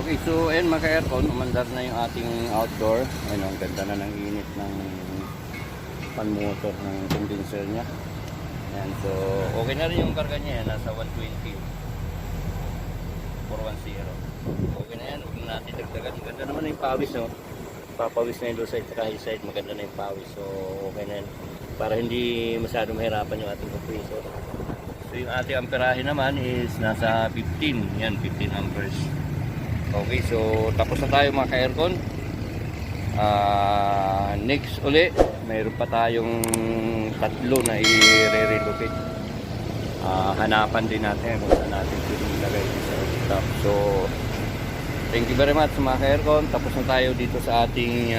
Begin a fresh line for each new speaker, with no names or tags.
Okay, so ayun mga ka-aircon, umandar na yung ating outdoor. Ayun, ang ganda na ng init ng pan-motor ng condenser niya. Ayan, so okay na rin yung karga niya, nasa 120. 410. Okay na yan, huwag na natin dagdagan. Maganda naman na yung pawis, no? Papawis na yung low side at high side, maganda na yung pawis. So okay na yan. Para hindi masyadong mahirapan yung ating compressor. So yung ating amperahe naman is nasa 15. Yan, 15 amperes. Okay, so tapos na tayo mga ka-aircon. Next uli, mayroon pa tayong tatlo na i-relocate. Hanapan din natin kung saan natin ilagay sa rooftop. So thank you very much mga ka-aircon. Tapos na tayo dito sa ating